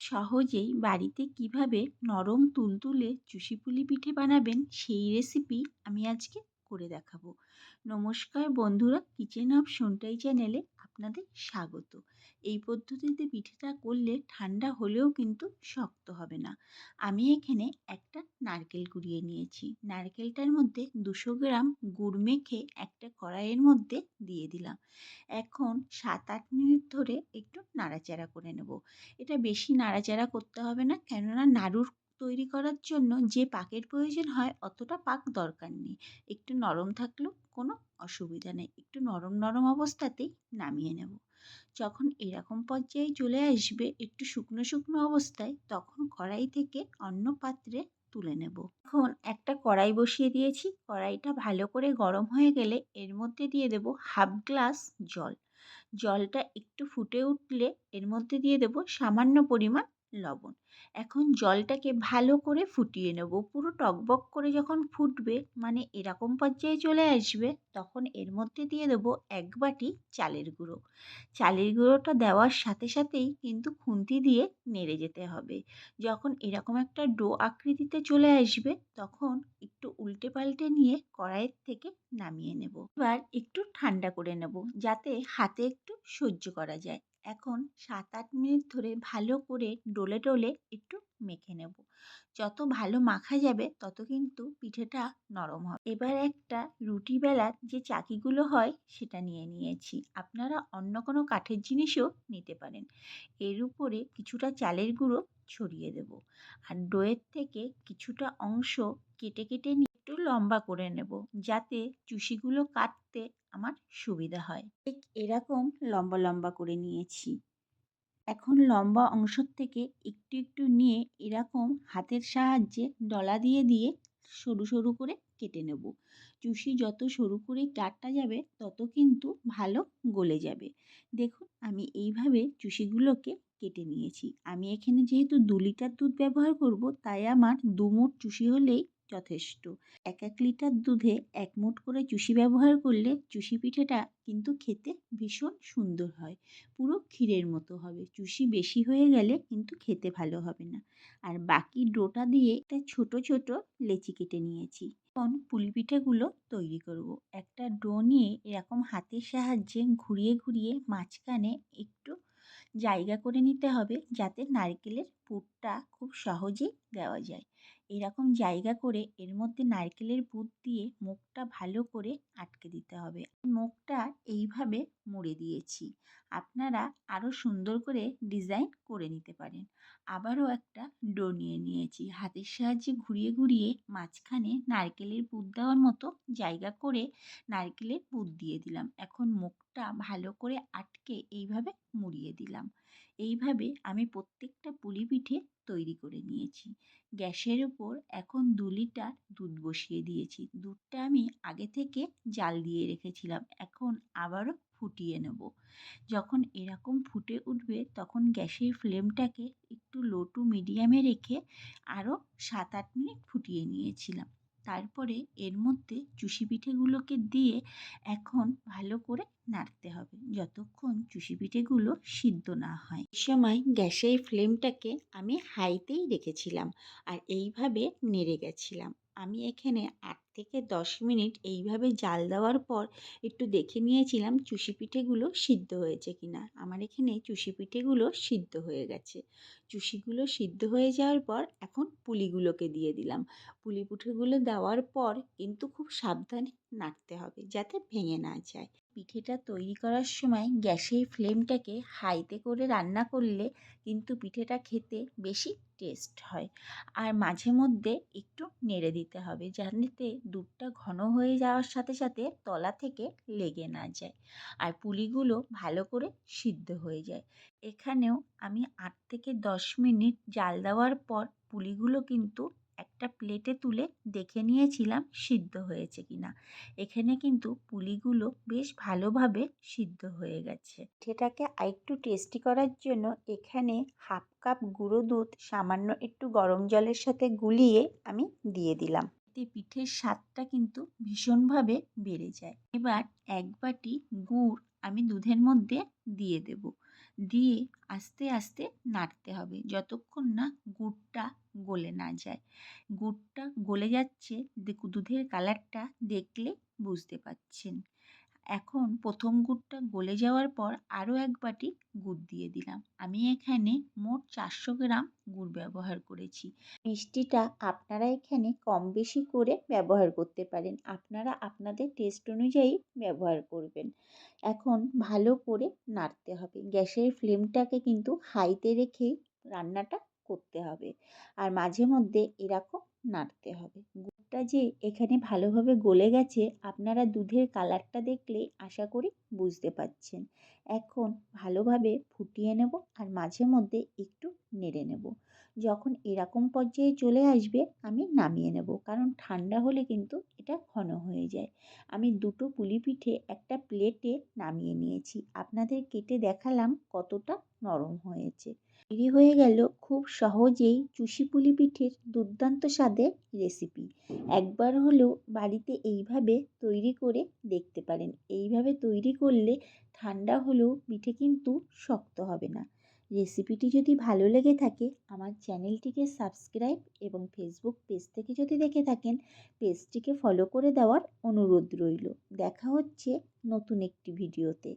সহজেই বাড়িতে কিভাবে নরম তুলতুলে চুষি পুলি পিঠে বানাবেন সেই রেসিপি আমি আজকে করে দেখাবো। নমস্কার বন্ধুরা, কিচেন অফ সোনটাই চ্যানেলে আপনাদের স্বাগত। এই পদ্ধতিতে পিঠেটা করলে ঠান্ডা হলেও কিন্তু শক্ত হবে না। আমি এখানে একটা নারকেল কুড়িয়ে নিয়েছি। নারকেলটার মধ্যে 200 গ্রাম গুড় মেখে একটা কড়াইয়ের মধ্যে দিয়ে দিলাম। এখন 7-8 মিনিট ধরে একটু নাড়াচাড়া করে নেব। এটা বেশি নাড়াচাড়া করতে হবে না, কেননা নাড়ুর তৈরি করার জন্য যে পাকের প্রয়োজন হয় অতটা পাক দরকার নেই। একটু নরম থাকলেও কোনো অসুবিধা নেই। একটু নরম নরম অবস্থাতেই নামিয়ে নেব। যখন এরকম পর্যায়ে চলে আসবে একটু শুকনো শুকনো অবস্থায়, তখন কড়াই থেকে অন্য পাত্রে তুলে নেব। এখন একটা কড়াই বসিয়ে দিয়েছি। কড়াইটা ভালো করে গরম হয়ে গেলে এর মধ্যে দিয়ে দেব হাফ গ্লাস জল। জলটা একটু ফুটে উঠলে এর মধ্যে দিয়ে দেব সামান্য পরিমাণ লবণ। এখন জলটাকে ভালো করে ফুটিয়ে নেব। পুরো টগবগ করে যখন ফুটবে, মানে এরকম পর্যায়ে চলে আসবে, তখন এর মধ্যে দিয়ে দেব 1 বাটি চালের গুঁড়ো। চালের গুঁড়োটা দেওয়ার সাথে সাথেই কিন্তু খুন্তি দিয়ে নেড়ে যেতে হবে। যখন এরকম একটা ডো আকৃতিতে চলে আসবে, তখন একটু উল্টে পাল্টে নিয়ে কড়াইয়ের থেকে নামিয়ে নেব। এবার একটু ঠান্ডা করে নেব, যাতে হাতে একটু সহ্য করা যায়। এখন 7-8 মিনিট ধরে ভালো করে ডলে ডলে একটু মেখে নেব। যত ভালো মাখা যাবে তত কিন্তু পিঠেটা নরম হবে। এবার একটা রুটি বেলার যে চাকিগুলো হয় সেটা নিয়ে নিয়েছি। আপনারা অন্য কোনো কাঠের জিনিসও নিতে পারেন। এর উপরে কিছুটা চালের গুঁড়ো ছড়িয়ে দেব। আর ডোয়ের থেকে কিছুটা অংশ কেটে কেটে নিয়ে একটু লম্বা করে নেব, যাতে চুষিগুলো কাটতে আমার সুবিধা হয়। ঠিক এরকম লম্বা লম্বা করে নিয়েছি। এখন লম্বা অংশ থেকে একটু একটু নিয়ে এরকম হাতের সাহায্যে ডলা দিয়ে দিয়ে সরু সরু করে কেটে নেব। চুষি যত সরু করে কাটা যাবে তত কিন্তু ভালো গলে যাবে। দেখুন, আমি এইভাবে চুষিগুলোকে কেটে নিয়েছি। আমি এখানে যেহেতু 2 লিটার দুধ ব্যবহার করব, তাই আমার 2 মুঠ চুষি হলেই যথেষ্ট। 1 লিটার দুধে 1 মুঠ করে চুষি ব্যবহার করলে চুষি পিঠেটা কিন্তু খেতে ভীষণ সুন্দর হয়। পুরো ক্ষীরের মতো হবে। চুষি বেশি হয়ে গেলে কিন্তু খেতে ভালো হবে না। আর বাকি ডোটা দিয়ে একটা ছোট ছোট লেচি কেটে নিয়েছি। এখন পুলি পিঠেগুলো তৈরি করব। একটা ডো নিয়ে এরকম হাতের সাহায্যে ঘুরিয়ে ঘুরিয়ে মাঝখানে একটু জায়গা করে নিতে হবে, যাতে নারকেলের পুরটা খুব সহজেই দেওয়া যায়। এরকম জায়গা করে এর মধ্যে নারকেলের পুর দিয়ে মুখটা ভালো করে আটকে দিতে হবে। মুখটা এইভাবে মুড়ে দিয়েছি। আপনারা আরও সুন্দর করে ডিজাইন করে নিতে পারেন। আবারও একটা ডো নিয়ে নিয়েছি। হাতের সাহায্যে ঘুরিয়ে ঘুরিয়ে মাঝখানে নারকেলের পুর দেওয়ার মতো জায়গা করে নারকেলের পুর দিয়ে দিলাম। এখন মুখটা ভালো করে আটকে এইভাবে মুড়িয়ে দিলাম। এইভাবে আমি প্রত্যেকটা পুলি পিঠে তৈরি করে নিয়েছি। গ্যাসের ওপর এখন 2 লিটার দুধ বসিয়ে দিয়েছি। দুধটা আমি আগে থেকে জাল দিয়ে রেখেছিলাম। এখন আবারও ফুটিয়ে নেব। যখন এরকম ফুটে উঠবে, তখন গ্যাসের ফ্লেমটাকে একটু লো টু মিডিয়ামে রেখে আরও 7-8 মিনিট ফুটিয়ে নিয়েছিলাম। তারপরে এর মধ্যে চুষি পিঠেগুলোকে দিয়ে এখন ভালো করে নাড়তে হবে, যতক্ষণ চুষি পিঠেগুলো সিদ্ধ না হয়। এই সময় গ্যাসের ফ্লেমটাকে আমি হাইতেই রেখেছিলাম আর এইভাবে নেড়ে গেছিলাম। আমি এখানে 8 থেকে 10 মিনিট এইভাবে জাল দেওয়ার পর একটু দেখে নিয়েছিলাম চুষি পিঠেগুলো সিদ্ধ হয়েছে কিনা। আমার এখানে চুষি পিঠেগুলো সিদ্ধ হয়ে গেছে। চুষিগুলো সিদ্ধ হয়ে যাওয়ার পর এখন পুলিগুলোকে দিয়ে দিলাম। পুলি পিঠেগুলো দেওয়ার পর কিন্তু খুব সাবধানে নাড়তে হবে, যাতে ভেঙে না যায়। পিঠেটা তৈরি করার সময় গ্যাসের ফ্লেমটাকে হাইতে করে রান্না করলে কিন্তু পিঠেটা খেতে বেশি টেস্ট হয়। আর মাঝে মধ্যে একটু নেড়ে দিতে হবে, যাতে দুধটা ঘন হয়ে যাওয়ার সাথে সাথে তলা থেকে লেগে না যায় আর পুলিগুলো ভালো করে সিদ্ধ হয়ে যায়। এখানেও আমি 8 থেকে 10 মিনিট জাল দেওয়ার পর পুলিগুলো কিন্তু একটা প্লেটে তুলে দেখে নিয়েছিলাম সিদ্ধ হয়েছে কিনা। এখানে কিন্তু পুলিগুলো বেশ ভালোভাবে সিদ্ধ হয়ে গেছে। সেটাকে আরেকটু টেস্টি করার জন্য এখানে হাফ কাপ গুঁড়ো দুধ সামান্য একটু গরম জলের সাথে গুলিয়ে আমি দিয়ে দিলাম। এতে পিঠের স্বাদটা কিন্তু ভীষণভাবে বেড়ে যায়। এবার 1 বাটি গুড় আমি দুধের মধ্যে দিয়ে দেব। দিয়ে আস্তে আস্তে নাড়তে হবে যতক্ষণ না গুড়টা গলে না যায়। গুড়টা গলে যাচ্ছে, দুধের কালারটা দেখলে বুঝতে পারছেন। এখন প্রথম গুড়টা গলে যাওয়ার পর আরও ১ বাটি গুড় দিয়ে দিলাম। আমি এখানে মোট ৪০০ গ্রাম গুড় ব্যবহার করেছি। মিষ্টিটা আপনারা এখানে কম বেশি করে ব্যবহার করতে পারেন। আপনারা আপনাদের টেস্ট অনুযায়ী ব্যবহার করবেন। এখন ভালো করে নাড়তে হবে। গ্যাসের ফ্লেমটাকে কিন্তু হাইতে রেখেই রান্নাটা করতে হবে। আর মাঝে মধ্যে এরকম নাড়তে হবে। গুড়টা যে এখানে ভালোভাবে গলে গেছে আপনারা দুধের কালারটা দেখলেই আশা করি বুঝতে পারছেন। এখন ভালোভাবে ফুটিয়ে নেব আর মাঝে মধ্যে একটু নেড়ে নেব। যখন এরকম পর্যায়ে চলে আসবে আমি নামিয়ে নেব, কারণ ঠান্ডা হলে কিন্তু এটা ঘন হয়ে যায়। আমি দুটো পুলি পিঠে একটা প্লেটে নামিয়ে নিয়েছি। আপনাদের কেটে দেখালাম কতটা নরম হয়েছে। তৈরি হয়ে গেল খুব সহজেই চুষি পুলি পিঠের দুর্দান্ত স্বাদের রেসিপি। একবার হলেও বাড়িতে এইভাবে তৈরি করে দেখতে পারেন। এইভাবে তৈরি করলে ঠান্ডা হলেও পিঠে কিন্তু শক্ত হবে না। রেসিপিটি যদি ভালো লেগে থাকে আমার চ্যানেলটিকে সাবস্ক্রাইব এবং ফেসবুক পেজ থেকে যদি দেখে থাকেন পেজটিকে ফলো করে দেওয়ার অনুরোধ রইল। দেখা হচ্ছে নতুন একটি ভিডিওতে।